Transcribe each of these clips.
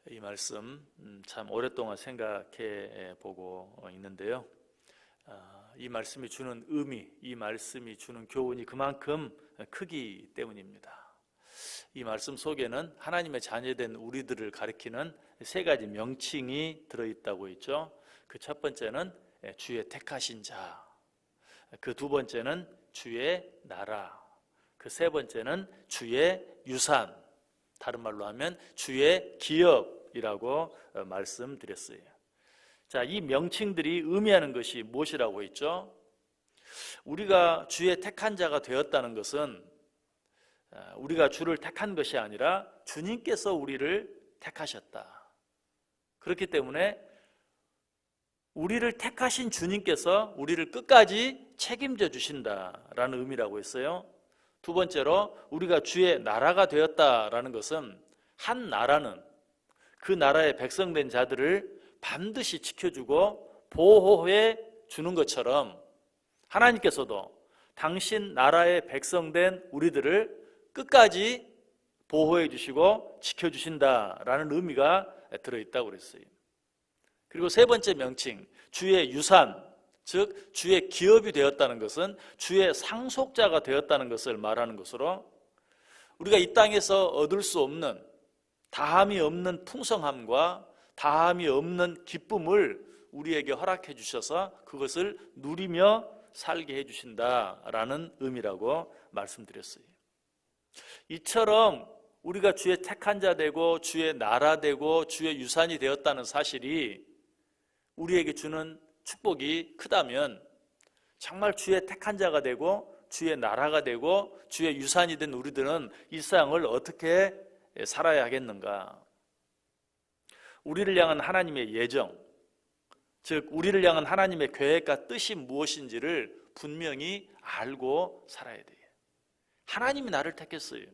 이 말씀 참 오랫동안 생각해 보고 있는데요. 이 말씀이 주는 의미, 이 말씀이 주는 교훈이 그만큼 크기 때문입니다. 이 말씀 속에는 하나님의 자녀된 우리들을 가리키는 세 가지 명칭이 들어있다고 했죠. 그 첫 번째는 주의 택하신 자, 그 두 번째는 주의 나라, 그 세 번째는 주의 유산, 다른 말로 하면 주의 기업이라고 말씀드렸어요. 자, 이 명칭들이 의미하는 것이 무엇이라고 했죠? 우리가 주의 택한 자가 되었다는 것은 우리가 주를 택한 것이 아니라 주님께서 우리를 택하셨다. 그렇기 때문에 우리를 택하신 주님께서 우리를 끝까지 책임져 주신다라는 의미라고 했어요. 두 번째로 우리가 주의 나라가 되었다라는 것은 한 나라는 그 나라의 백성된 자들을 반드시 지켜주고 보호해 주는 것처럼 하나님께서도 당신 나라의 백성된 우리들을 끝까지 보호해 주시고 지켜주신다라는 의미가 들어있다고 그랬어요. 그리고 세 번째 명칭, 주의 유산, 즉 주의 기업이 되었다는 것은 주의 상속자가 되었다는 것을 말하는 것으로 우리가 이 땅에서 얻을 수 없는 다함이 없는 풍성함과 다함이 없는 기쁨을 우리에게 허락해 주셔서 그것을 누리며 살게 해 주신다라는 의미라고 말씀드렸어요. 이처럼 우리가 주의 택한 자 되고 주의 나라 되고 주의 유산이 되었다는 사실이 우리에게 주는 축복이 크다면 정말 주의 택한 자가 되고 주의 나라가 되고 주의 유산이 된 우리들은 이 세상을 어떻게 살아야 하겠는가? 우리를 향한 하나님의 예정, 즉 우리를 향한 하나님의 계획과 뜻이 무엇인지를 분명히 알고 살아야 돼요. 하나님이 나를 택했어요.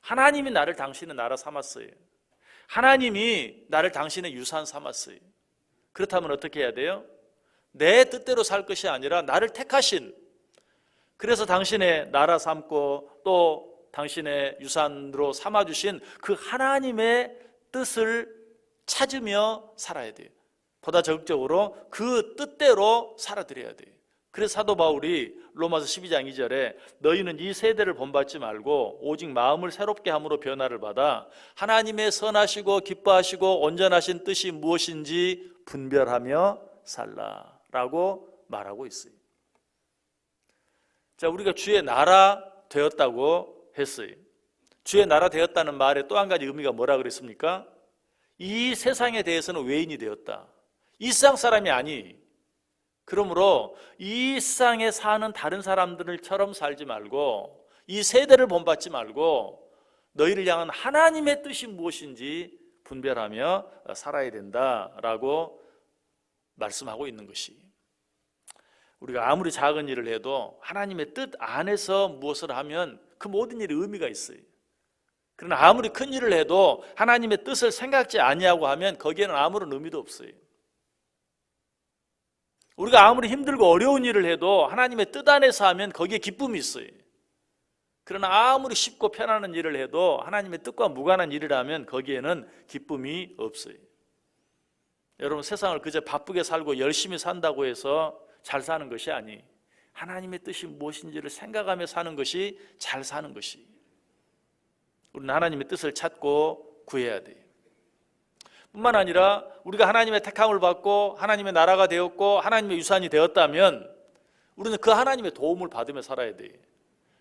하나님이 나를 당신의 나라 삼았어요. 하나님이 나를 당신의 유산 삼았어요. 그렇다면 어떻게 해야 돼요? 내 뜻대로 살 것이 아니라 나를 택하신, 그래서 당신의 나라 삼고 또 당신의 유산으로 삼아주신 그 하나님의 뜻을 찾으며 살아야 돼요. 보다 적극적으로 그 뜻대로 살아드려야 돼요. 그래서 사도 바울이 로마서 12장 2절에 너희는 이 세대를 본받지 말고 오직 마음을 새롭게 함으로 변화를 받아 하나님의 선하시고 기뻐하시고 온전하신 뜻이 무엇인지 분별하며 살라라고 말하고 있어요. 자, 우리가 주의 나라 되었다고 했어요. 주의 나라 되었다는 말에 또 한 가지 의미가 뭐라 그랬습니까? 이 세상에 대해서는 외인이 되었다. 이 세상 사람이 아니. 그러므로 이 세상에 사는 다른 사람들처럼 살지 말고 이 세대를 본받지 말고 너희를 향한 하나님의 뜻이 무엇인지 분별하며 살아야 된다라고 말씀하고 있는 것이, 우리가 아무리 작은 일을 해도 하나님의 뜻 안에서 무엇을 하면 그 모든 일에 의미가 있어요. 그러나 아무리 큰 일을 해도 하나님의 뜻을 생각지 아니하고 하면 거기에는 아무런 의미도 없어요. 우리가 아무리 힘들고 어려운 일을 해도 하나님의 뜻 안에서 하면 거기에 기쁨이 있어요. 그러나 아무리 쉽고 편안한 일을 해도 하나님의 뜻과 무관한 일을 하면 거기에는 기쁨이 없어요. 여러분, 세상을 그저 바쁘게 살고 열심히 산다고 해서 잘 사는 것이 아니, 하나님의 뜻이 무엇인지를 생각하며 사는 것이 잘 사는 것이. 우리는 하나님의 뜻을 찾고 구해야 돼요. 뿐만 아니라 우리가 하나님의 택함을 받고 하나님의 나라가 되었고 하나님의 유산이 되었다면 우리는 그 하나님의 도움을 받으며 살아야 돼요.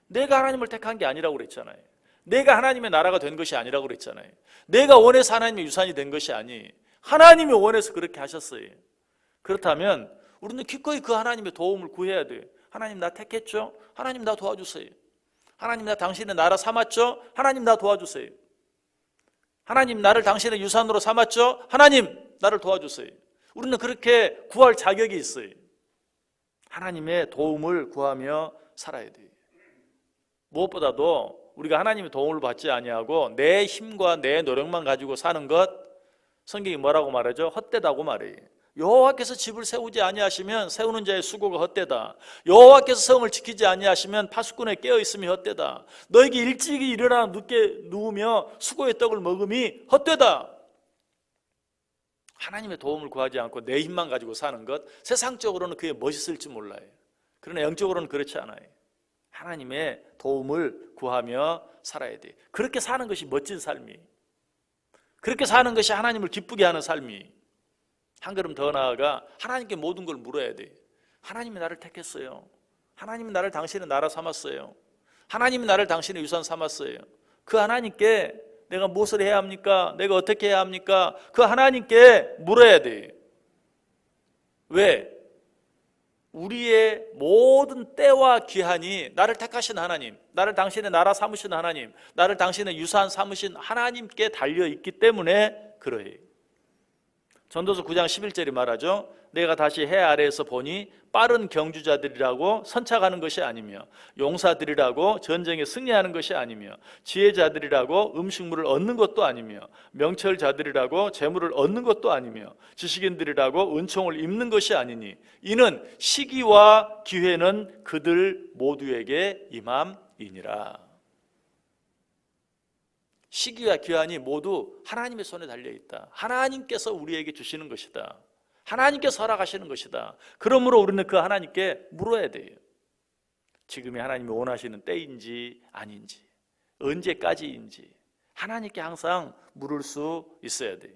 내가 하나님을 택한 게 아니라고 그랬잖아요. 내가 하나님의 나라가 된 것이 아니라고 그랬잖아요. 내가 원해서 하나님의 유산이 된 것이 아니, 하나님이 원해서 그렇게 하셨어요. 그렇다면 우리는 기꺼이 그 하나님의 도움을 구해야 돼요. 하나님 나 택했죠? 하나님 나 도와주세요. 하나님 나 당신의 나라 삼았죠? 하나님 나 도와주세요. 하나님 나를 당신의 유산으로 삼았죠? 하나님 나를 도와주세요. 우리는 그렇게 구할 자격이 있어요. 하나님의 도움을 구하며 살아야 돼요. 무엇보다도 우리가 하나님의 도움을 받지 아니하고 내 힘과 내 노력만 가지고 사는 것, 성경이 뭐라고 말하죠? 헛되다고 말해요. 여호와께서 집을 세우지 아니하시면 세우는 자의 수고가 헛되다. 여호와께서 성을 지키지 아니하시면 파수꾼에 깨어 있음이 헛되다. 너에게 일찍이 일어나 늦게 누우며 수고의 떡을 먹음이 헛되다. 하나님의 도움을 구하지 않고 내 힘만 가지고 사는 것, 세상적으로는 그게 멋있을지 몰라요. 그러나 영적으로는 그렇지 않아요. 하나님의 도움을 구하며 살아야 돼요. 그렇게 사는 것이 멋진 삶이에요. 그렇게 사는 것이 하나님을 기쁘게 하는 삶이에요. 한 걸음 더 나아가 하나님께 모든 걸 물어야 돼요. 하나님이 나를 택했어요. 하나님이 나를 당신의 나라 삼았어요. 하나님이 나를 당신의 유산 삼았어요. 그 하나님께 내가 무엇을 해야 합니까? 내가 어떻게 해야 합니까? 그 하나님께 물어야 돼요. 왜? 우리의 모든 때와 기한이 나를 택하신 하나님, 나를 당신의 나라 삼으신 하나님, 나를 당신의 유산 삼으신 하나님께 달려있기 때문에 그러해요. 전도서 9장 11절이 말하죠. 내가 다시 해 아래에서 보니 빠른 경주자들이라고 선착하는 것이 아니며 용사들이라고 전쟁에 승리하는 것이 아니며 지혜자들이라고 음식물을 얻는 것도 아니며 명철자들이라고 재물을 얻는 것도 아니며 지식인들이라고 은총을 입는 것이 아니니 이는 시기와 기회는 그들 모두에게 임함이니라. 시기와 기한이 모두 하나님의 손에 달려있다. 하나님께서 우리에게 주시는 것이다. 하나님께서 허락하시는 것이다. 그러므로 우리는 그 하나님께 물어야 돼요. 지금이 하나님이 원하시는 때인지 아닌지, 언제까지인지 하나님께 항상 물을 수 있어야 돼요.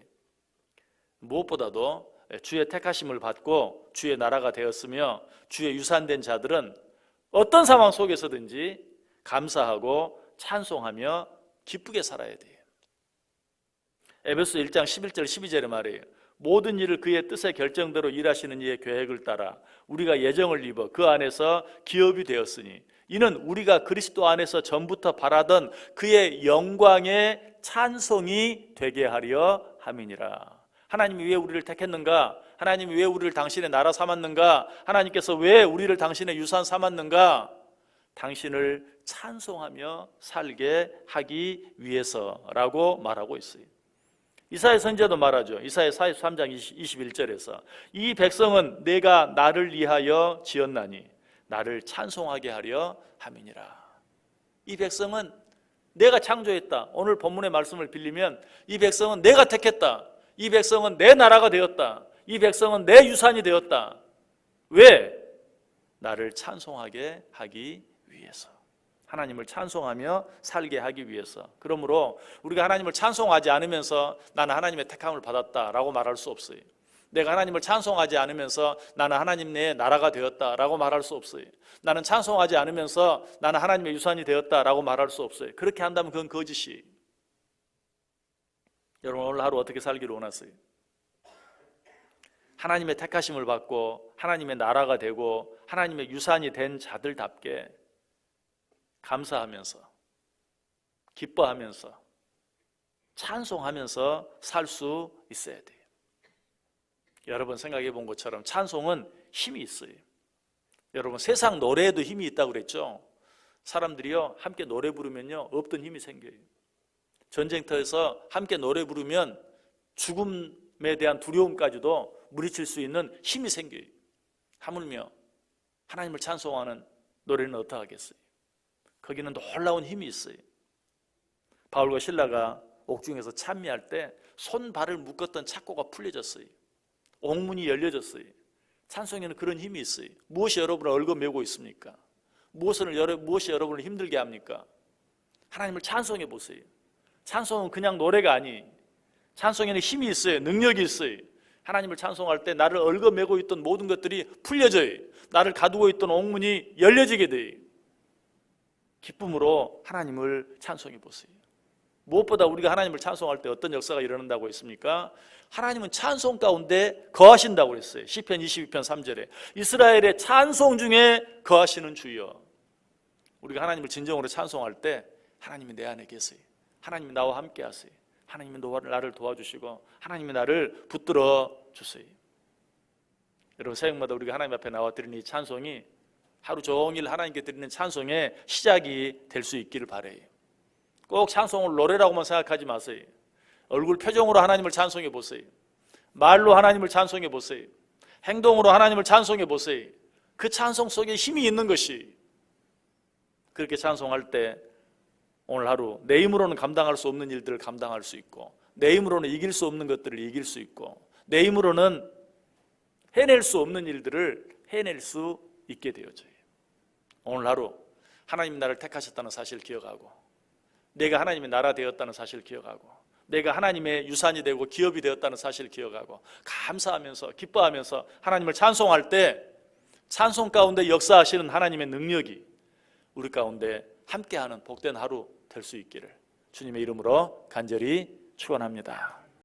무엇보다도 주의 택하심을 받고 주의 나라가 되었으며 주의 유산된 자들은 어떤 상황 속에서든지 감사하고 찬송하며 기쁘게 살아야 돼요. 에베소 1장 11절 12절의 말이에요. 모든 일을 그의 뜻의 결정대로 일하시는 이의 계획을 따라 우리가 예정을 입어 그 안에서 기업이 되었으니 이는 우리가 그리스도 안에서 전부터 바라던 그의 영광의 찬송이 되게 하려 함이니라. 하나님이 왜 우리를 택했는가? 하나님이 왜 우리를 당신의 나라 삼았는가? 하나님께서 왜 우리를 당신의 유산 삼았는가? 당신을 찬송하며 살게 하기 위해서라고 말하고 있어요. 이사야 선지자도 말하죠. 이사야 43장 21절에서 이 백성은 내가 나를 위하여 지었나니 나를 찬송하게 하려 함이니라. 이 백성은 내가 창조했다. 오늘 본문의 말씀을 빌리면 이 백성은 내가 택했다. 이 백성은 내 나라가 되었다. 이 백성은 내 유산이 되었다. 왜? 나를 찬송하게 하기 위해서. 하나님을 찬송하며 살게 하기 위해서. 그러므로 우리가 하나님을 찬송하지 않으면서 나는 하나님의 택함을 받았다라고 말할 수 없어요. 내가 하나님을 찬송하지 않으면서 나는 하나님 내 나라가 되었다라고 말할 수 없어요. 나는 찬송하지 않으면서 나는 하나님의 유산이 되었다라고 말할 수 없어요. 그렇게 한다면 그건 거짓이. 여러분 오늘 하루 어떻게 살기를 원하세요? 하나님의 택하심을 받고 하나님의 나라가 되고 하나님의 유산이 된 자들답게 감사하면서 기뻐하면서 찬송하면서 살 수 있어야 돼요. 여러분 생각해 본 것처럼 찬송은 힘이 있어요. 여러분 세상 노래에도 힘이 있다고 그랬죠. 사람들이요 함께 노래 부르면요 없던 힘이 생겨요. 전쟁터에서 함께 노래 부르면 죽음에 대한 두려움까지도 물리칠 수 있는 힘이 생겨요. 하물며 하나님을 찬송하는 노래는 어떠하겠어요? 거기는 놀라운 힘이 있어요. 바울과 실라가 옥중에서 찬미할 때 손발을 묶었던 착고가 풀려졌어요. 옥문이 열려졌어요. 찬송에는 그런 힘이 있어요. 무엇이 여러분을 얽어매고 있습니까? 무엇이 여러분을 힘들게 합니까? 하나님을 찬송해 보세요. 찬송은 그냥 노래가 아니. 찬송에는 힘이 있어요. 능력이 있어요. 하나님을 찬송할 때 나를 얽어매고 있던 모든 것들이 풀려져요. 나를 가두고 있던 옥문이 열려지게 돼요. 기쁨으로 하나님을 찬송해 보세요. 무엇보다 우리가 하나님을 찬송할 때 어떤 역사가 일어난다고 했습니까? 하나님은 찬송 가운데 거하신다고 했어요. 시편 22편 3절에 이스라엘의 찬송 중에 거하시는 주여. 우리가 하나님을 진정으로 찬송할 때 하나님이 내 안에 계세요. 하나님이 나와 함께 하세요. 하나님이 나를 도와주시고 하나님이 나를 붙들어 주세요. 여러분 새벽마다 우리가 하나님 앞에 나와 드리는 이 찬송이 하루 종일 하나님께 드리는 찬송의 시작이 될 수 있기를 바라요. 꼭 찬송을 노래라고만 생각하지 마세요. 얼굴 표정으로 하나님을 찬송해 보세요. 말로 하나님을 찬송해 보세요. 행동으로 하나님을 찬송해 보세요. 그 찬송 속에 힘이 있는 것이 그렇게 찬송할 때 오늘 하루 내 힘으로는 감당할 수 없는 일들을 감당할 수 있고 내 힘으로는 이길 수 없는 것들을 이길 수 있고 내 힘으로는 해낼 수 없는 일들을 해낼 수 있게 되어져요. 오늘 하루 하나님이 나를 택하셨다는 사실을 기억하고, 내가 하나님의 나라 되었다는 사실을 기억하고, 내가 하나님의 유산이 되고 기업이 되었다는 사실을 기억하고, 감사하면서 기뻐하면서 하나님을 찬송할 때 찬송 가운데 역사하시는 하나님의 능력이 우리 가운데 함께하는 복된 하루 될 수 있기를 주님의 이름으로 간절히 축원합니다.